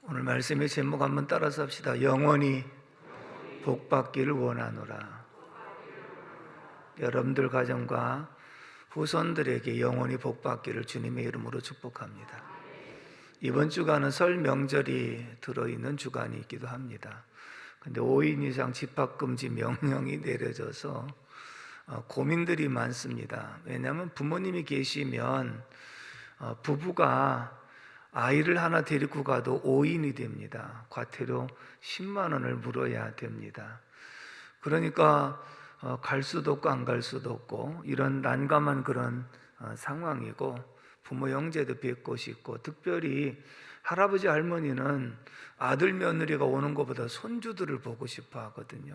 오늘 말씀의 제목 한번 따라서 합시다. 영원히 복받기를 원하노라. 여러분들 가정과 후손들에게 영원히 복받기를 주님의 이름으로 축복합니다. 이번 주간은 설 명절이 들어있는 주간이기도 합니다. 근데 5인 이상 집합금지 명령이 내려져서 고민들이 많습니다. 왜냐하면 부모님이 계시면 부부가 아이를 하나 데리고 가도 5인이 됩니다. 과태료 10만 원을 물어야 됩니다. 그러니까 갈 수도 없고 안 갈 수도 없고 이런 난감한 그런 상황이고, 부모 형제도 뵙고 싶고, 특별히 할아버지 할머니는 아들 며느리가 오는 것보다 손주들을 보고 싶어 하거든요.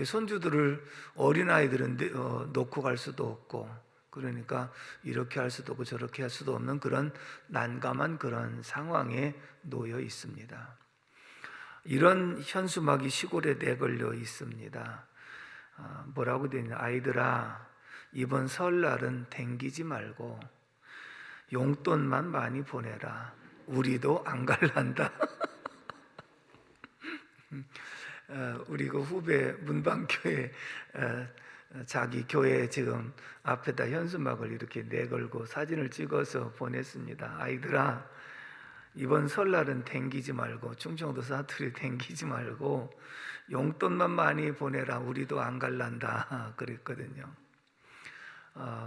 손주들을 어린아이들은 놓고 갈 수도 없고, 그러니까 이렇게 할 수도 없고 저렇게 할 수도 없는 그런 난감한 그런 상황에 놓여 있습니다. 이런 현수막이 시골에 내걸려 있습니다. 뭐라고 되어 있냐? 아이들아, 이번 설날은 댕기지 말고 용돈만 많이 보내라. 우리도 안 갈란다. 우리 그 후배 문방교회 자기 교회 지금 앞에다 현수막을 이렇게 내걸고 사진을 찍어서 보냈습니다. 아이들아, 이번 설날은 댕기지 말고, 충청도 사투리 댕기지 말고 용돈만 많이 보내라. 우리도 안 갈란다 그랬거든요.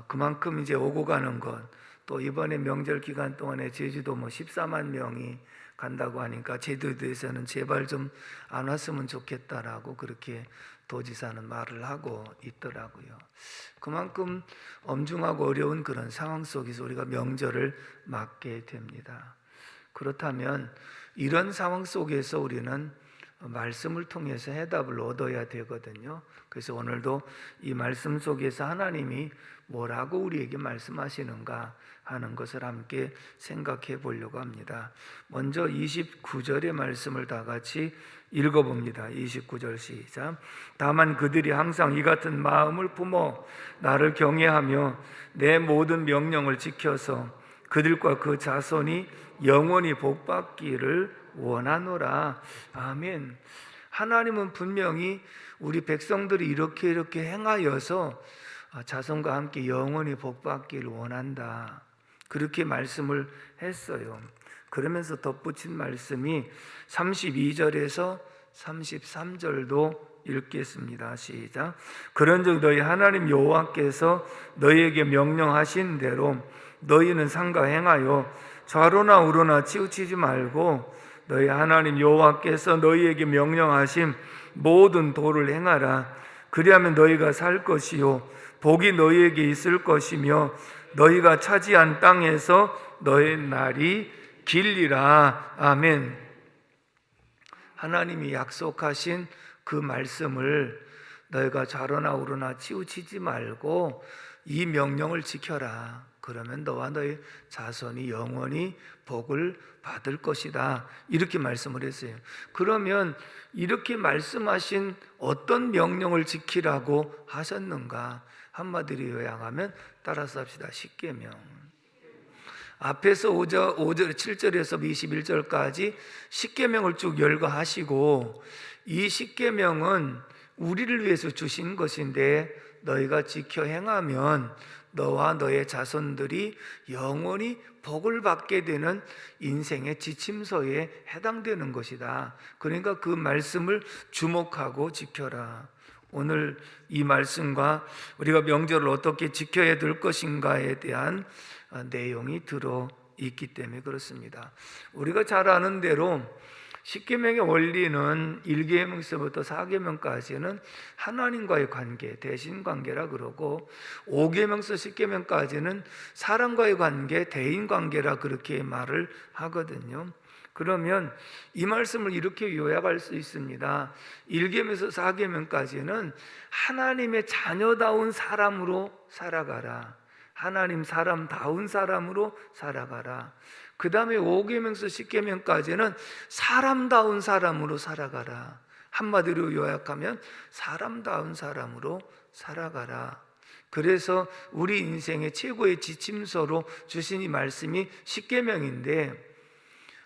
그만큼 이제 오고 가는 것, 또 이번에 명절 기간 동안에 제주도 14만 명이 간다고 하니까 제주도에서는 제발 좀 안 왔으면 좋겠다라고 그렇게 도지사는 말을 하고 있더라고요. 그만큼 엄중하고 어려운 그런 상황 속에서 우리가 명절을 맞게 됩니다. 그렇다면 이런 상황 속에서 우리는 말씀을 통해서 해답을 얻어야 되거든요. 그래서 오늘도 이 말씀 속에서 하나님이 뭐라고 우리에게 말씀하시는가 하는 것을 함께 생각해 보려고 합니다. 먼저 29절의 말씀을 다 같이 읽어봅니다. 29절 시작. 다만 그들이 항상 이 같은 마음을 품어 나를 경외하며 내 모든 명령을 지켜서 그들과 그 자손이 영원히 복받기를 원하노라. 아멘. 하나님은 분명히 우리 백성들이 이렇게 행하여서 자손과 함께 영원히 복받기를 원한다, 그렇게 말씀을 했어요. 그러면서 덧붙인 말씀이 32절에서 33절도 읽겠습니다. 시작. 그런즉 너희 하나님 여호와께서 너희에게 명령하신 대로 너희는 삼가 행하여 좌로나 우로나 치우치지 말고 너희 하나님 여호와께서 너희에게 명령하신 모든 도를 행하라. 그리하면 너희가 살 것이요 복이 너희에게 있을 것이며 너희가 차지한 땅에서 너희 날이 길리라. 아멘. 하나님이 약속하신 그 말씀을 너희가 좌로나 우로나 치우치지 말고 이 명령을 지켜라. 그러면 너와 너희 자손이 영원히 복을 받을 것이다, 이렇게 말씀을 했어요. 그러면 이렇게 말씀하신 어떤 명령을 지키라고 하셨는가? 한마디로 요약하면 따라서 합시다. 십계명. 앞에서 5절, 7절에서 21절까지 십계명을 쭉 열거하시고, 이 십계명은 우리를 위해서 주신 것인데 너희가 지켜 행하면 너와 너의 자손들이 영원히 복을 받게 되는 인생의 지침서에 해당되는 것이다. 그러니까 그 말씀을 주목하고 지켜라. 오늘 이 말씀과 우리가 명절을 어떻게 지켜야 될 것인가에 대한 내용이 들어있기 때문에 그렇습니다. 우리가 잘 아는 대로 십계명의 원리는 1계명서부터 4계명까지는 하나님과의 관계, 대신관계라 그러고, 5계명서 10계명까지는 사람과의 관계, 대인관계라 그렇게 말을 하거든요. 그러면 이 말씀을 이렇게 요약할 수 있습니다. 1계명에서 4계명까지는 하나님의 자녀다운 사람으로 살아가라. 하나님 사람다운 사람으로 살아가라. 그 다음에 5계명서 10계명까지는 사람다운 사람으로 살아가라. 한마디로 요약하면 사람다운 사람으로 살아가라. 그래서 우리 인생의 최고의 지침서로 주신 이 말씀이 십계명인데,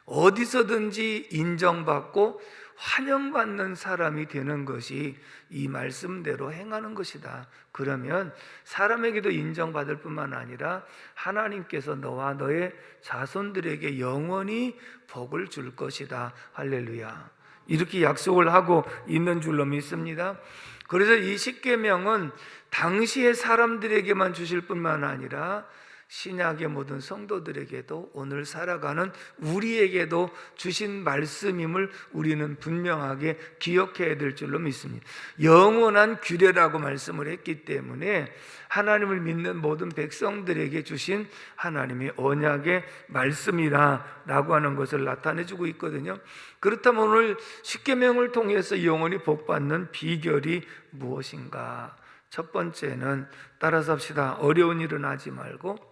어디서든지 인정받고 환영받는 사람이 되는 것이 이 말씀대로 행하는 것이다. 그러면 사람에게도 인정받을 뿐만 아니라 하나님께서 너와 너의 자손들에게 영원히 복을 줄 것이다. 할렐루야. 이렇게 약속을 하고 있는 줄로 믿습니다. 그래서 이 십계명은 당시의 사람들에게만 주실 뿐만 아니라 신약의 모든 성도들에게도 오늘 살아가는 우리에게도 주신 말씀임을 우리는 분명하게 기억해야 될 줄로 믿습니다. 영원한 규례라고 말씀을 했기 때문에 하나님을 믿는 모든 백성들에게 주신 하나님의 언약의 말씀이라고 하는 것을 나타내주고 있거든요. 그렇다면 오늘 십계명을 통해서 영원히 복받는 비결이 무엇인가? 첫 번째는 따라서 합시다. 어려운 일은 하지 말고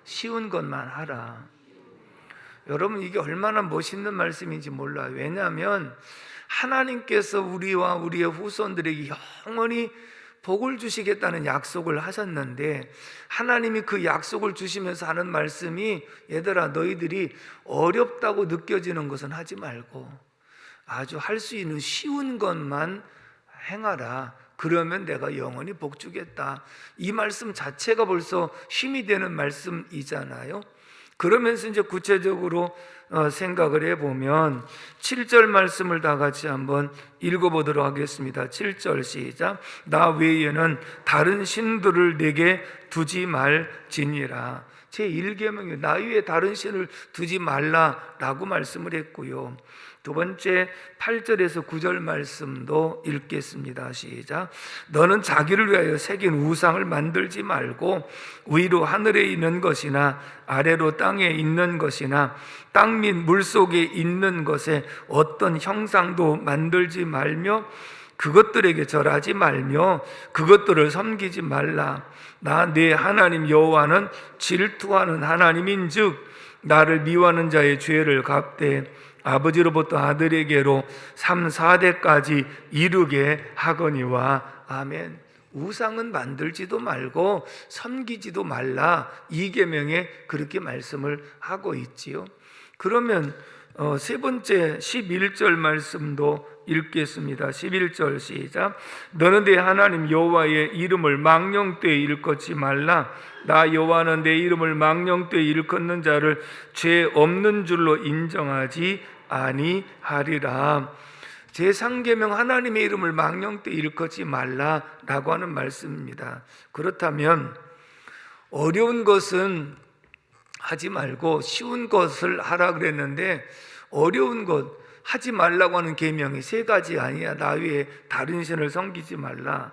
쉬운 것만 하라. 여러분, 이게 얼마나 멋있는 말씀인지 몰라요. 왜냐하면 하나님께서 우리와 우리의 후손들에게 영원히 복을 주시겠다는 약속을 하셨는데, 하나님이 그 약속을 주시면서 하는 말씀이, 얘들아 너희들이 어렵다고 느껴지는 것은 하지 말고 아주 할 수 있는 쉬운 것만 행하라. 그러면 내가 영원히 복 주겠다. 이 말씀 자체가 벌써 힘이 되는 말씀이잖아요. 그러면서 이제 구체적으로 생각을 해보면 7절 말씀을 다 같이 한번 읽어보도록 하겠습니다. 7절 시작. 나 외에는 다른 신들을 내게 두지 말지니라. 제1계명이 나 위에 다른 신을 두지 말라라고 말씀을 했고요. 두 번째 8절에서 9절 말씀도 읽겠습니다. 시작. 너는 자기를 위하여 새긴 우상을 만들지 말고 위로 하늘에 있는 것이나 아래로 땅에 있는 것이나 땅 및 물속에 있는 것에 어떤 형상도 만들지 말며 그것들에게 절하지 말며 그것들을 섬기지 말라. 나 내 하나님 여호와는 질투하는 하나님인즉 나를 미워하는 자의 죄를 갚되 아버지로부터 아들에게로 3, 4대까지 이르게 하거니와. 아멘. 우상은 만들지도 말고 섬기지도 말라. 이 계명에 그렇게 말씀을 하고 있지요. 그러면 세 번째 11절 말씀도 읽겠습니다. 11절 시작. 너는 내 하나님 여호와의 이름을 망령되이 일컫지 말라. 나 여호와는 내 이름을 망령되이 일컫는 자를 죄 없는 줄로 인정하지 아니하리라. 제3계명 하나님의 이름을 망령되이 일컫지 말라라고 하는 말씀입니다. 그렇다면 어려운 것은 하지 말고 쉬운 것을 하라 그랬는데, 어려운 것 하지 말라고 하는 계명이 세 가지 아니야. 나 위에 다른 신을 섬기지 말라.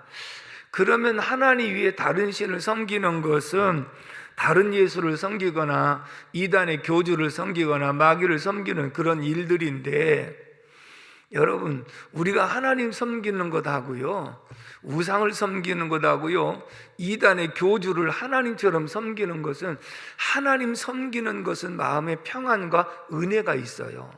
그러면 하나님 위에 다른 신을 섬기는 것은 다른 예수를 섬기거나 이단의 교주를 섬기거나 마귀를 섬기는 그런 일들인데, 여러분, 우리가 하나님 섬기는 것하고요, 우상을 섬기는 것하고요, 이단의 교주를 하나님처럼 섬기는 것은, 하나님 섬기는 것은 마음의 평안과 은혜가 있어요.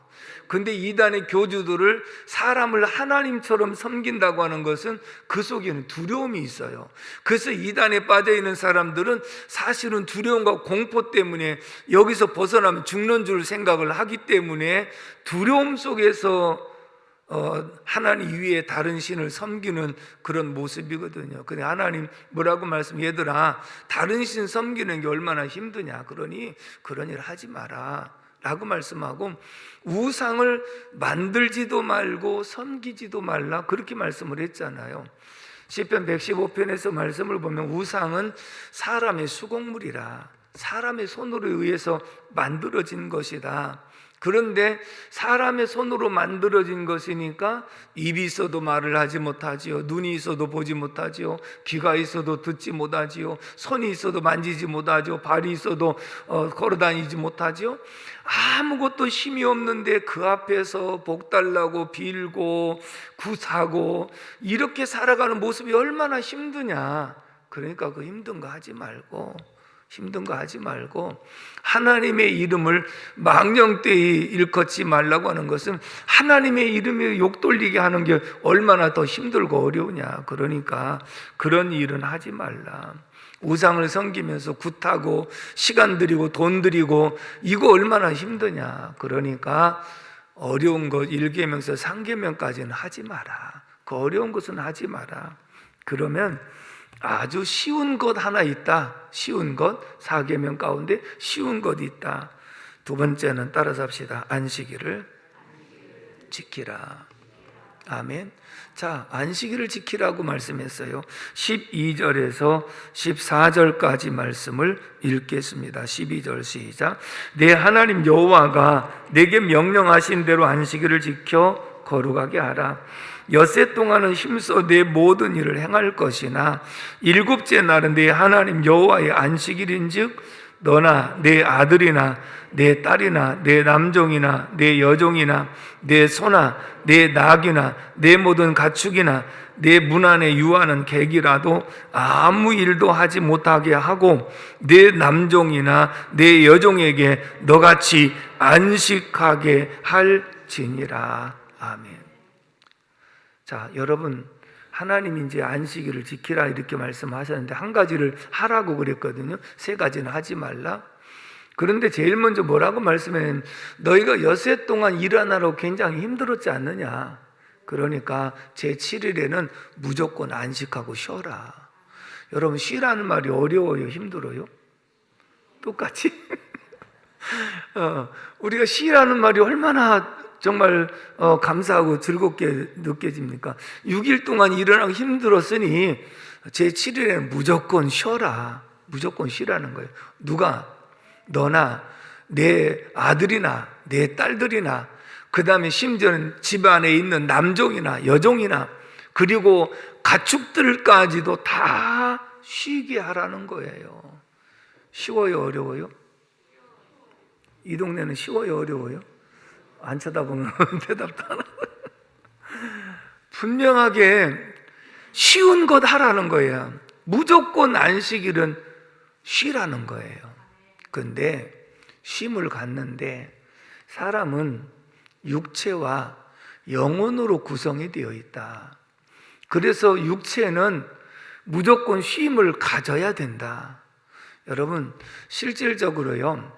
근데 이단의 교주들을 사람을 하나님처럼 섬긴다고 하는 것은 그 속에는 두려움이 있어요. 그래서 이단에 빠져 있는 사람들은 사실은 두려움과 공포 때문에 여기서 벗어나면 죽는 줄 생각을 하기 때문에 두려움 속에서 하나님 위에 다른 신을 섬기는 그런 모습이거든요. 근데 하나님 뭐라고 얘들아 다른 신 섬기는 게 얼마나 힘드냐, 그러니 그런 일 하지 마라 라고 말씀하고, 우상을 만들지도 말고 섬기지도 말라 그렇게 말씀을 했잖아요. 시편 115편에서 말씀을 보면 우상은 사람의 수공물이라, 사람의 손으로 의해서 만들어진 것이다. 그런데 사람의 손으로 만들어진 것이니까 입이 있어도 말을 하지 못하지요, 눈이 있어도 보지 못하지요, 귀가 있어도 듣지 못하지요, 손이 있어도 만지지 못하지요, 발이 있어도 걸어다니지 못하지요. 아무것도 힘이 없는데 그 앞에서 복 달라고 빌고 구사고 이렇게 살아가는 모습이 얼마나 힘드냐. 그러니까 그 힘든 거 하지 말고, 힘든 거 하지 말고 하나님의 이름을 망령되이 일컫지 말라고 하는 것은 하나님의 이름에 욕 돌리게 하는 게 얼마나 더 힘들고 어려우냐. 그러니까 그런 일은 하지 말라. 우상을 섬기면서 굿하고 시간 들이고 돈 들이고 이거 얼마나 힘드냐. 그러니까 어려운 것 1계명에서 3계명까지는 하지 마라. 그 어려운 것은 하지 마라. 그러면 아주 쉬운 것 하나 있다. 쉬운 것 4계명 가운데 쉬운 것이 있다. 두 번째는 따라서 합시다. 안식일을 지키라. 아멘. 자, 안식일을 지키라고 말씀했어요. 12절에서 14절까지 말씀을 읽겠습니다. 12절 시작. 내 하나님 여호와가 내게 명령하신 대로 안식일을 지켜 거룩하게 하라. 엿새 동안은 힘써 내 모든 일을 행할 것이나 일곱째 날은 내 하나님 여호와의 안식일인즉 너나 내 아들이나 내 딸이나 내 남종이나 내 여종이나 내 소나 내 낙이나 내 모든 가축이나 내 문 안에 유하는 객이라도 아무 일도 하지 못하게 하고 내 남종이나 내 여종에게 너같이 안식하게 할지니라. 아멘. 자, 여러분, 하나님이 이제 안식일을 지키라 이렇게 말씀하셨는데 한 가지를 하라고 그랬거든요. 세 가지는 하지 말라. 그런데 제일 먼저 뭐라고 말씀했냐면 너희가 엿새 동안 일하느라고 굉장히 힘들었지 않느냐. 그러니까 제7일에는 무조건 안식하고 쉬어라. 여러분, 쉬라는 말이 어려워요? 힘들어요? 똑같이? 우리가 쉬라는 말이 얼마나 정말 감사하고 즐겁게 느껴집니까? 6일 동안 일어나기 힘들었으니 제7일에는 무조건 쉬어라. 무조건 쉬라는 거예요. 누가? 너나 내 아들이나 내 딸들이나 그 다음에 심지어는 집 안에 있는 남종이나 여종이나 그리고 가축들까지도 다 쉬게 하라는 거예요. 쉬워요? 어려워요? 이 동네는 쉬워요? 어려워요? 안 쳐다보면 대답도 안 하고 분명하게 쉬운 것 하라는 거예요. 무조건 안식일은 쉬라는 거예요. 그런데 쉼을 갖는데 사람은 육체와 영혼으로 구성이 되어 있다. 그래서 육체는 무조건 쉼을 가져야 된다. 여러분, 실질적으로요,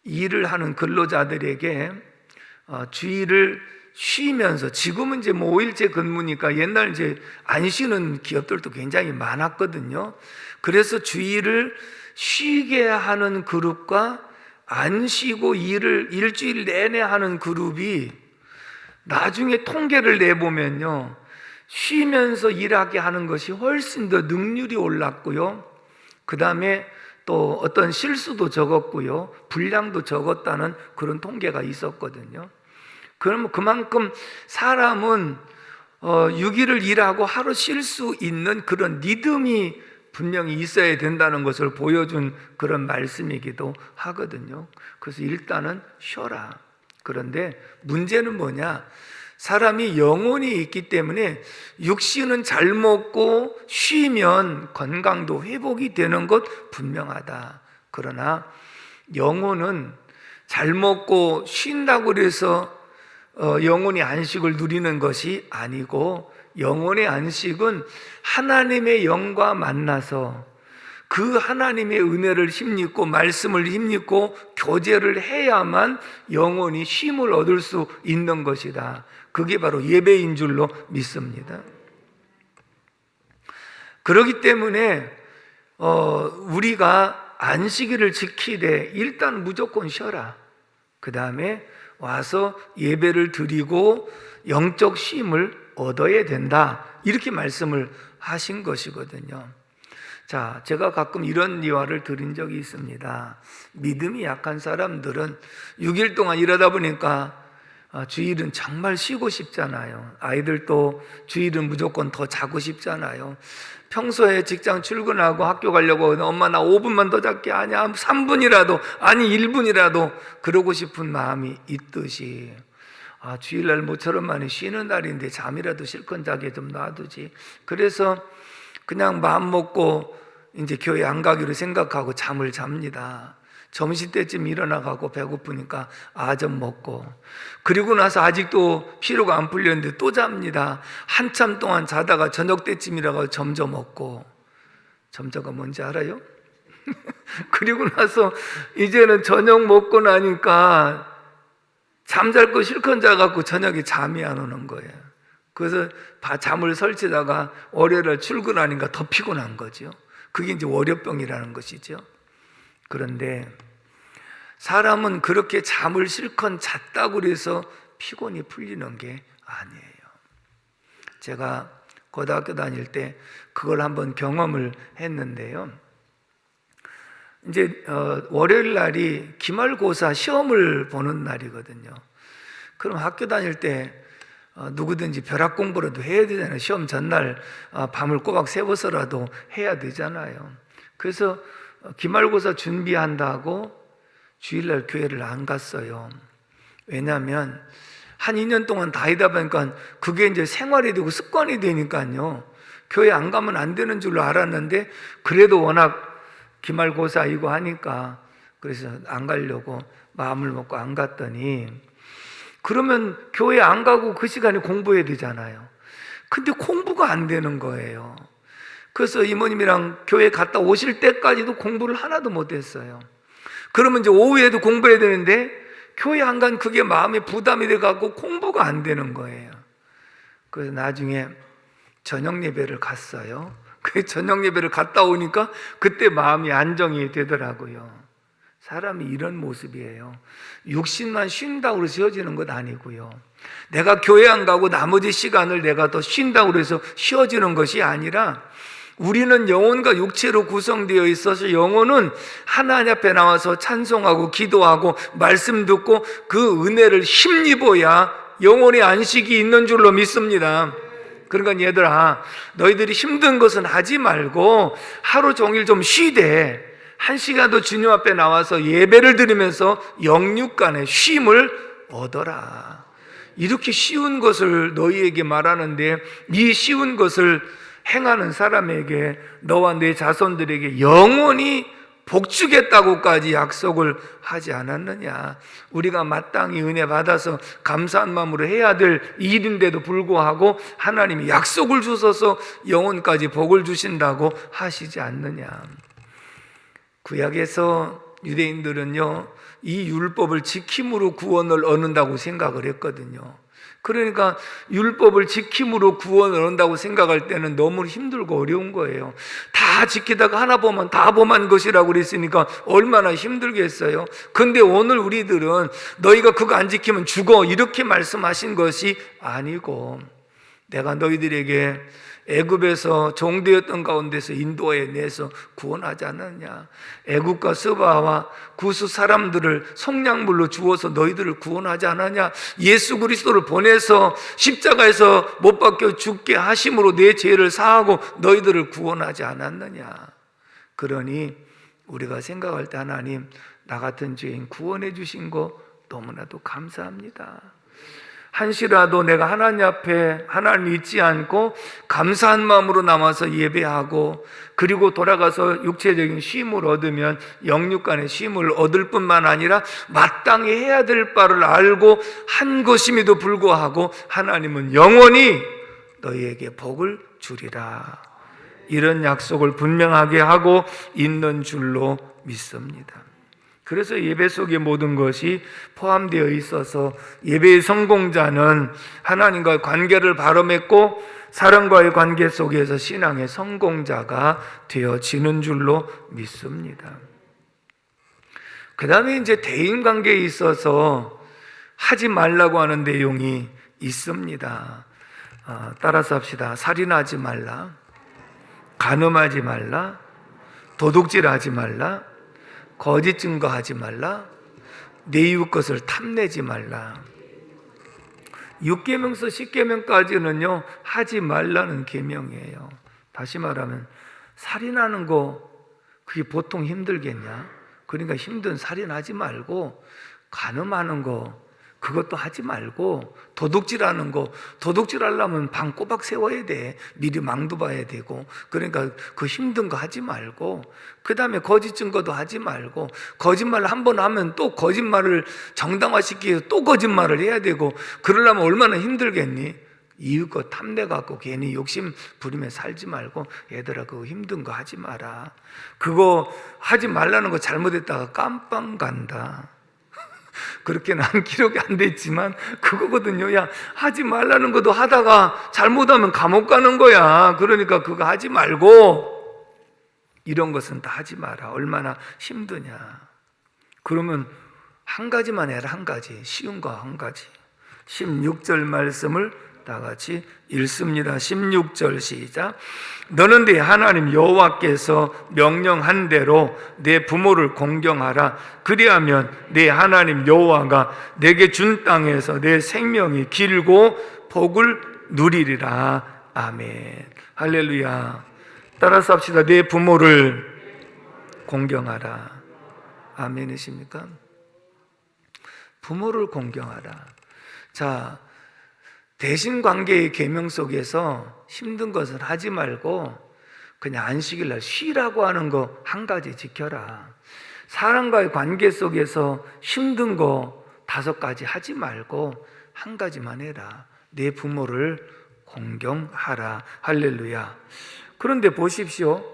일을 하는 근로자들에게 주일을 쉬면서, 지금은 이제 뭐 5일째 근무니까 옛날 이제 안 쉬는 기업들도 굉장히 많았거든요. 그래서 주일을 쉬게 하는 그룹과 안 쉬고 일을 일주일 내내 하는 그룹이 나중에 통계를 내보면요, 쉬면서 일하게 하는 것이 훨씬 더 능률이 올랐고요. 그 다음에 또 어떤 실수도 적었고요, 분량도 적었다는 그런 통계가 있었거든요. 그러면 그만큼 사람은 6일을 일하고 하루 쉴 수 있는 그런 리듬이 분명히 있어야 된다는 것을 보여준 그런 말씀이기도 하거든요. 그래서 일단은 쉬어라. 그런데 문제는 뭐냐? 사람이 영혼이 있기 때문에 육신은 잘 먹고 쉬면 건강도 회복이 되는 것 분명하다. 그러나 영혼은 잘 먹고 쉰다고 해서 영혼이 안식을 누리는 것이 아니고, 영혼의 안식은 하나님의 영과 만나서 그 하나님의 은혜를 힘입고 말씀을 힘입고 교제를 해야만 영혼이 쉼을 얻을 수 있는 것이다. 그게 바로 예배인 줄로 믿습니다. 그렇기 때문에 우리가 안식일을 지키되 일단 무조건 쉬어라. 그 다음에 와서 예배를 드리고 영적 쉼을 얻어야 된다. 이렇게 말씀을 하신 것이거든요. 자, 제가 가끔 이런 예화를 드린 적이 있습니다. 믿음이 약한 사람들은 6일 동안 일하다 보니까 주일은 정말 쉬고 싶잖아요. 아이들도 주일은 무조건 더 자고 싶잖아요. 평소에 직장 출근하고 학교 가려고 엄마 나 5분만 더 잘게, 아니야 3분이라도, 아니 1분이라도 그러고 싶은 마음이 있듯이 주일날 모처럼 많이 쉬는 날인데 잠이라도 실컷 자게 좀 놔두지. 그래서 그냥 마음 먹고 이제 교회 안 가기로 생각하고 잠을 잡니다. 점심때쯤 일어나가고 배고프니까 좀 먹고, 그리고 나서 아직도 피로가 안 풀렸는데 또 잡니다. 한참 동안 자다가 저녁 때쯤이라고 점점 먹고. 점저가 뭔지 알아요? 그리고 나서 이제는 저녁 먹고 나니까 잠잘 거 실컷 자갖고 저녁에 잠이 안 오는 거예요. 그래서 잠을 설치다가 월요일날 출근하니까 더 피곤한 거죠. 그게 이제 월요병이라는 것이죠. 그런데 사람은 그렇게 잠을 실컷 잤다고 해서 피곤이 풀리는 게 아니에요. 제가 고등학교 다닐 때 그걸 한번 경험을 했는데요. 이제 월요일 날이 기말고사 시험을 보는 날이거든요. 그럼 학교 다닐 때 누구든지 벼락 공부라도 해야 되잖아요. 시험 전날 밤을 꼬박 새워서라도 해야 되잖아요. 그래서 기말고사 준비한다고 주일날 교회를 안 갔어요. 왜냐하면 한 2년 동안 다니다 보니까 그게 이제 생활이 되고 습관이 되니까요. 교회 안 가면 안 되는 줄로 알았는데 그래도 워낙 기말고사이고 하니까 그래서 안 가려고 마음을 먹고 안 갔더니, 그러면 교회 안 가고 그 시간에 공부해야 되잖아요. 근데 공부가 안 되는 거예요. 그래서 이모님이랑 교회 갔다 오실 때까지도 공부를 하나도 못했어요. 그러면 이제 오후에도 공부해야 되는데 교회 안 간 그게 마음에 부담이 돼갖고 공부가 안 되는 거예요. 그래서 나중에 저녁 예배를 갔어요. 그 저녁 예배를 갔다 오니까 그때 마음이 안정이 되더라고요. 사람이 이런 모습이에요. 육신만 쉰다고 해서 쉬어지는 것 아니고요. 내가 교회 안 가고 나머지 시간을 내가 더 쉰다고 해서 쉬어지는 것이 아니라, 우리는 영혼과 육체로 구성되어 있어서 영혼은 하나님 앞에 나와서 찬송하고 기도하고 말씀 듣고 그 은혜를 힘입어야 영혼의 안식이 있는 줄로 믿습니다. 그러니까 얘들아, 너희들이 힘든 것은 하지 말고 하루 종일 좀 쉬되 1시간도 주님 앞에 나와서 예배를 드리면서 영육간의 쉼을 얻어라. 이렇게 쉬운 것을 너희에게 말하는데, 이 쉬운 것을 행하는 사람에게, 너와 내 자손들에게 영원히 복주겠다고까지 약속을 하지 않았느냐. 우리가 마땅히 은혜 받아서 감사한 마음으로 해야 될 일인데도 불구하고 하나님이 약속을 주셔서 영원까지 복을 주신다고 하시지 않느냐. 구약에서 유대인들은요, 이 율법을 지킴으로 구원을 얻는다고 생각을 했거든요. 그러니까 율법을 지킴으로 구원을 얻는다고 생각할 때는 너무 힘들고 어려운 거예요. 다 지키다가 하나 보면 다 범한 것이라고 그랬으니까 얼마나 힘들겠어요. 근데 오늘 우리들은 너희가 그거 안 지키면 죽어, 이렇게 말씀하신 것이 아니고, 내가 너희들에게 애굽에서 종되었던 가운데서 인도해 내서 구원하지 않았냐. 애굽과 스바와 구스 사람들을 속량물로 주어서 너희들을 구원하지 않았냐. 예수 그리스도를 보내서 십자가에서 못 박혀 죽게 하심으로 내 죄를 사하고 너희들을 구원하지 않았느냐. 그러니 우리가 생각할 때 하나님, 나 같은 죄인 구원해 주신 거 너무나도 감사합니다. 한시라도 내가 하나님 앞에 하나님 잊지 않고 감사한 마음으로 남아서 예배하고, 그리고 돌아가서 육체적인 쉼을 얻으면 영육간의 쉼을 얻을 뿐만 아니라 마땅히 해야 될 바를 알고 한 것임에도 불구하고 하나님은 영원히 너희에게 복을 주리라. 이런 약속을 분명하게 하고 있는 줄로 믿습니다. 그래서 예배 속의 모든 것이 포함되어 있어서 예배의 성공자는 하나님과의 관계를 바로 맺고 사랑과의 관계 속에서 신앙의 성공자가 되어지는 줄로 믿습니다. 그 다음에 이제 대인관계에 있어서 하지 말라고 하는 내용이 있습니다. 따라서 합시다. 살인하지 말라, 간음하지 말라, 도둑질하지 말라, 거짓 증거하지 말라, 내 이웃 것을 탐내지 말라. 6계명서 10계명까지는요 하지 말라는 계명이에요. 다시 말하면 살인하는 거 그게 보통 힘들겠냐? 그러니까 힘든 살인하지 말고, 간음하는 거 그것도 하지 말고, 도둑질하는 거, 도둑질하려면 방 꼬박 세워야 돼. 미리 망도 봐야 되고. 그러니까 그 힘든 거 하지 말고, 그 다음에 거짓 증거도 하지 말고, 거짓말을 한 번 하면 또 거짓말을 정당화시키기 위해서 또 거짓말을 해야 되고, 그러려면 얼마나 힘들겠니? 이웃것 탐내 갖고 괜히 욕심 부리며 살지 말고, 얘들아 그거 힘든 거 하지 마라. 그거 하지 말라는 거 잘못했다가 깜빵 간다. 그렇게 난 기록이 안 돼 있지만 그거거든요. 야, 하지 말라는 것도 하다가 잘못하면 감옥 가는 거야. 그러니까 그거 하지 말고, 이런 것은 다 하지 마라. 얼마나 힘드냐. 그러면 한 가지만 해라. 한 가지. 쉬운 거 한 가지. 16절 말씀을 다 같이 읽습니다. 16절 시작. 너는 네 하나님 여호와께서 명령한 대로 내 부모를 공경하라. 그리하면 네 하나님 여호와가 내게 준 땅에서 내 생명이 길고 복을 누리리라. 아멘. 할렐루야. 따라서 합시다. 내 부모를 공경하라. 아멘이십니까? 부모를 공경하라. 자, 대신관계의 계명 속에서 힘든 것을 하지 말고 그냥 안식일 날 쉬라고 하는 거 한 가지 지켜라. 사람과의 관계 속에서 힘든 거 5가지 하지 말고 한 가지만 해라. 내 부모를 공경하라. 할렐루야. 그런데 보십시오.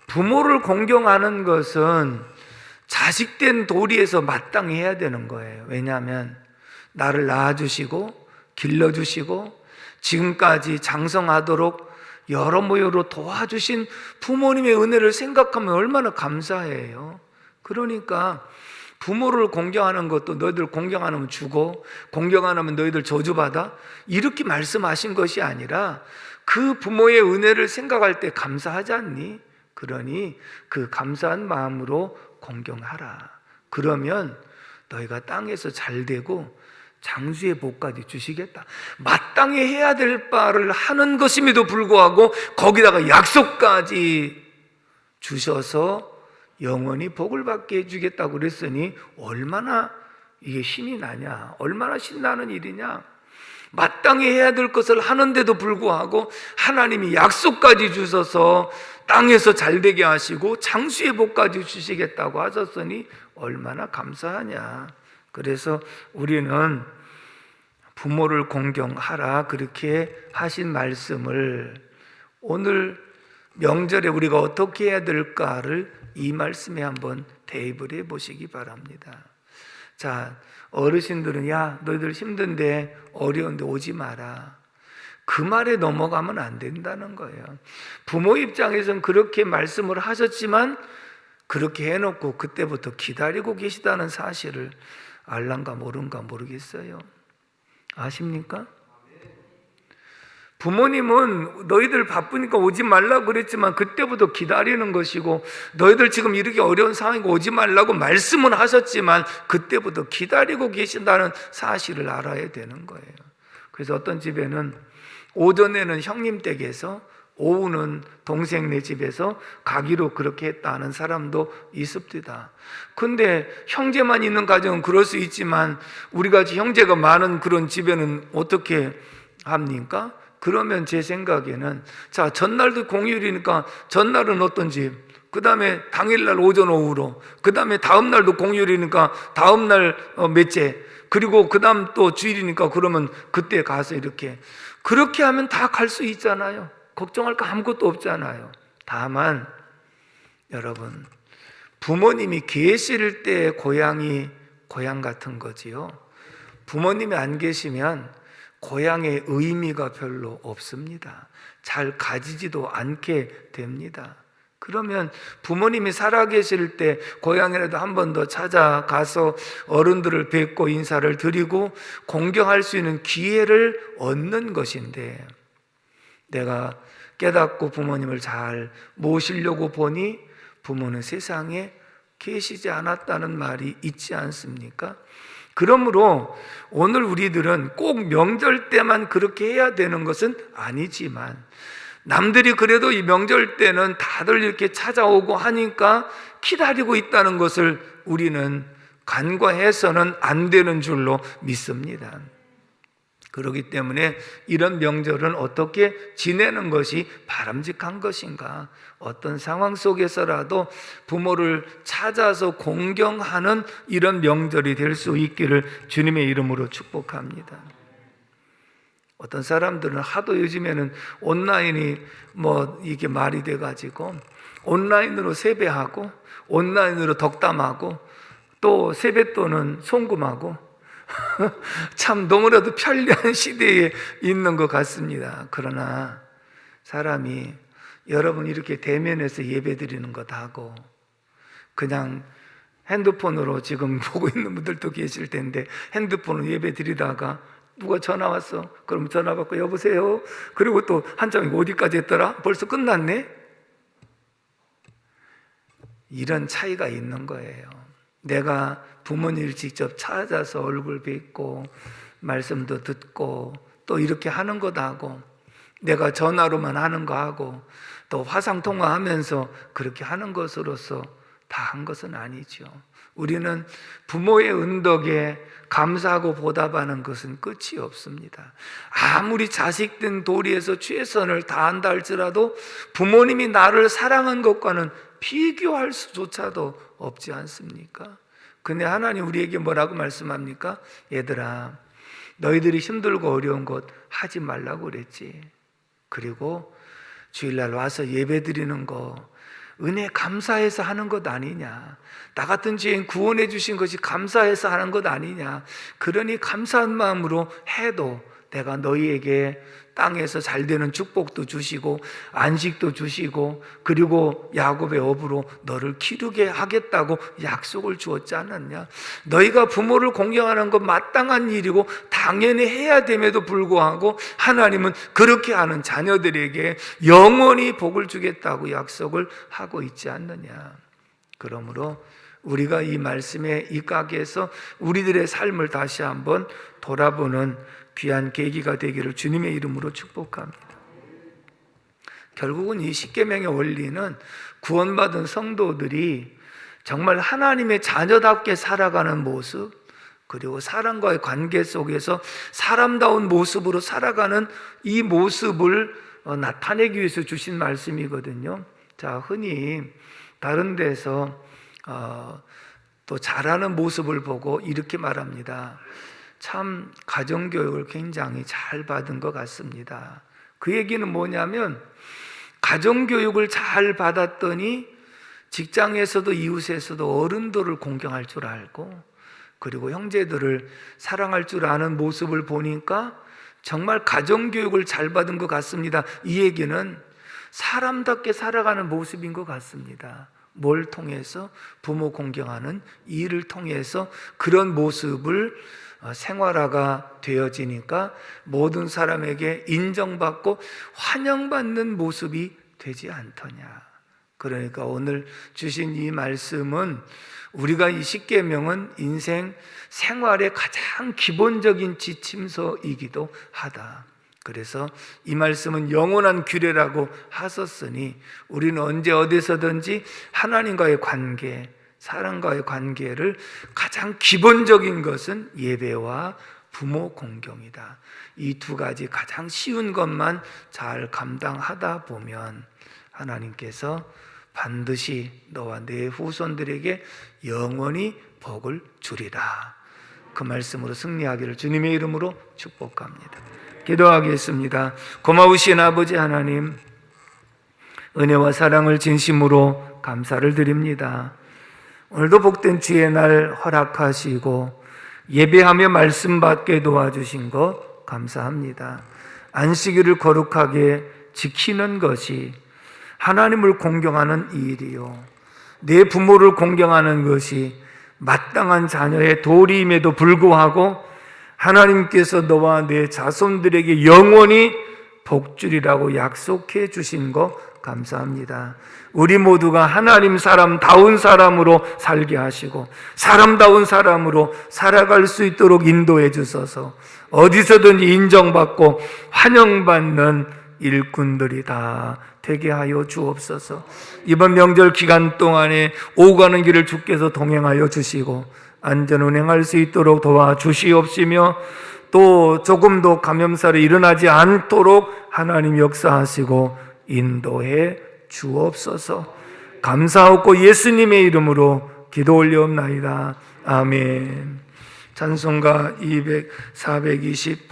부모를 공경하는 것은 자식된 도리에서 마땅히 해야 되는 거예요. 왜냐하면 나를 낳아주시고 길러주시고 지금까지 장성하도록 여러모로 도와주신 부모님의 은혜를 생각하면 얼마나 감사해요. 그러니까 부모를 공경하는 것도 너희들 공경 안 하면 죽어, 공경 안 하면 너희들 저주받아, 이렇게 말씀하신 것이 아니라 그 부모의 은혜를 생각할 때 감사하지 않니? 그러니 그 감사한 마음으로 공경하라. 그러면 너희가 땅에서 잘 되고 장수의 복까지 주시겠다. 마땅히 해야 될 바를 하는 것임에도 불구하고 거기다가 약속까지 주셔서 영원히 복을 받게 해주겠다고 그랬으니 얼마나 이게 힘이 나냐, 얼마나 신나는 일이냐. 마땅히 해야 될 것을 하는데도 불구하고 하나님이 약속까지 주셔서 땅에서 잘되게 하시고 장수의 복까지 주시겠다고 하셨으니 얼마나 감사하냐. 그래서 우리는 부모를 공경하라 그렇게 하신 말씀을 오늘 명절에 우리가 어떻게 해야 될까를 이 말씀에 한번 대입을 해 보시기 바랍니다. 자, 어르신들은 야, 너희들 힘든데 어려운데 오지 마라. 그 말에 넘어가면 안 된다는 거예요. 부모 입장에서는 그렇게 말씀을 하셨지만 그렇게 해놓고 그때부터 기다리고 계시다는 사실을 알란가 모른가 모르겠어요. 아십니까? 부모님은 너희들 바쁘니까 오지 말라고 그랬지만 그때부터 기다리는 것이고, 너희들 지금 이렇게 어려운 상황이고 오지 말라고 말씀은 하셨지만 그때부터 기다리고 계신다는 사실을 알아야 되는 거예요. 그래서 어떤 집에는 오전에는 형님 댁에서 오후는 동생네 집에서 가기로 그렇게 했다는 사람도 있습니다. 근데 형제만 있는 가정은 그럴 수 있지만 우리같이 형제가 많은 그런 집에는 어떻게 합니까? 그러면 제 생각에는 자, 전날도 공휴일이니까 전날은 어떤 집, 그 다음에 당일날 오전 오후로, 그 다음에 다음날도 공휴일이니까 다음날 몇째, 그리고 그 다음 또 주일이니까 그러면 그때 가서 이렇게, 그렇게 하면 다 갈 수 있잖아요. 걱정할 거 아무것도 없잖아요. 다만 여러분, 부모님이 계실 때 고향이 고향 같은 거지요. 부모님이 안 계시면 고향의 의미가 별로 없습니다. 잘 가지지도 않게 됩니다. 그러면 부모님이 살아계실 때 고향이라도 한 번 더 찾아가서 어른들을 뵙고 인사를 드리고 공경할 수 있는 기회를 얻는 것인데, 내가 깨닫고 부모님을 잘 모시려고 보니 부모는 세상에 계시지 않았다는 말이 있지 않습니까? 그러므로 오늘 우리들은 꼭 명절 때만 그렇게 해야 되는 것은 아니지만, 남들이 그래도 이 명절 때는 다들 이렇게 찾아오고 하니까 기다리고 있다는 것을 우리는 간과해서는 안 되는 줄로 믿습니다. 그렇기 때문에 이런 명절은 어떻게 지내는 것이 바람직한 것인가? 어떤 상황 속에서라도 부모를 찾아서 공경하는 이런 명절이 될 수 있기를 주님의 이름으로 축복합니다. 어떤 사람들은 하도 요즘에는 온라인이 이게 말이 돼가지고 온라인으로 세배하고 온라인으로 덕담하고 또 세뱃돈은 송금하고 참 너무나도 편리한 시대에 있는 것 같습니다. 그러나 사람이 여러분 이렇게 대면에서 예배 드리는 것 하고 그냥 핸드폰으로 지금 보고 있는 분들도 계실 텐데 핸드폰으로 예배 드리다가 누가 전화 왔어? 그럼 전화 받고 여보세요? 그리고 또 한참이 어디까지 했더라? 벌써 끝났네? 이런 차이가 있는 거예요. 내가 부모님을 직접 찾아서 얼굴 뵙고 말씀도 듣고 또 이렇게 하는 것도 하고 내가 전화로만 하는 거 하고 또 화상통화하면서 그렇게 하는 것으로서 다 한 것은 아니죠. 우리는 부모의 은덕에 감사하고 보답하는 것은 끝이 없습니다. 아무리 자식된 도리에서 최선을 다한다 할지라도 부모님이 나를 사랑한 것과는 비교할 수조차도 없지 않습니까? 근데 하나님 우리에게 뭐라고 말씀합니까? 얘들아, 너희들이 힘들고 어려운 것 하지 말라고 그랬지. 그리고 주일날 와서 예배 드리는 거 은혜 감사해서 하는 것 아니냐? 나 같은 죄인 구원해 주신 것이 감사해서 하는 것 아니냐? 그러니 감사한 마음으로 해도 내가 너희에게 땅에서 잘 되는 축복도 주시고 안식도 주시고 그리고 야곱의 업으로 너를 기르게 하겠다고 약속을 주었지 않았냐? 너희가 부모를 공경하는 것 마땅한 일이고 당연히 해야 됨에도 불구하고 하나님은 그렇게 하는 자녀들에게 영원히 복을 주겠다고 약속을 하고 있지 않느냐? 그러므로 우리가 이 말씀에 입각해서 우리들의 삶을 다시 한번 돌아보는 귀한 계기가 되기를 주님의 이름으로 축복합니다. 결국은 이 십계명의 원리는 구원받은 성도들이 정말 하나님의 자녀답게 살아가는 모습, 그리고 사람과의 관계 속에서 사람다운 모습으로 살아가는 이 모습을 나타내기 위해서 주신 말씀이거든요. 자, 흔히 다른 데서 또 잘하는 모습을 보고 이렇게 말합니다. 참 가정교육을 굉장히 잘 받은 것 같습니다. 그 얘기는 뭐냐면 가정교육을 잘 받았더니 직장에서도 이웃에서도 어른들을 공경할 줄 알고 그리고 형제들을 사랑할 줄 아는 모습을 보니까 정말 가정교육을 잘 받은 것 같습니다. 이 얘기는 사람답게 살아가는 모습인 것 같습니다. 뭘 통해서? 부모 공경하는 일을 통해서 그런 모습을 생활화가 되어지니까 모든 사람에게 인정받고 환영받는 모습이 되지 않더냐. 그러니까 오늘 주신 이 말씀은 우리가 이 십계명은 인생 생활의 가장 기본적인 지침서이기도 하다. 그래서 이 말씀은 영원한 규례라고 하셨으니 우리는 언제 어디서든지 하나님과의 관계, 사람과의 관계를 가장 기본적인 것은 예배와 부모 공경이다. 이 두 가지 가장 쉬운 것만 잘 감당하다 보면 하나님께서 반드시 너와 내 후손들에게 영원히 복을 주리라. 그 말씀으로 승리하기를 주님의 이름으로 축복합니다. 기도하겠습니다. 고마우신 아버지 하나님, 은혜와 사랑을 진심으로 감사를 드립니다. 오늘도 복된 주의 날 허락하시고 예배하며 말씀 받게 도와주신 것 감사합니다. 안식일을 거룩하게 지키는 것이 하나님을 공경하는 일이요, 내 부모를 공경하는 것이 마땅한 자녀의 도리임에도 불구하고 하나님께서 너와 내 자손들에게 영원히 복주리라고 약속해 주신 것 감사합니다. 우리 모두가 하나님 사람다운 사람으로 살게 하시고 사람다운 사람으로 살아갈 수 있도록 인도해 주셔서 어디서든지 인정받고 환영받는 일꾼들이 다 되게 하여 주옵소서. 이번 명절 기간 동안에 오고 가는 길을 주께서 동행하여 주시고 안전 운행할 수 있도록 도와주시옵시며 또 조금도 감염살이 일어나지 않도록 하나님 역사하시고 인도해 주옵소서. 감사하고 예수님의 이름으로 기도 올려옵나이다. 아멘. 찬송가 420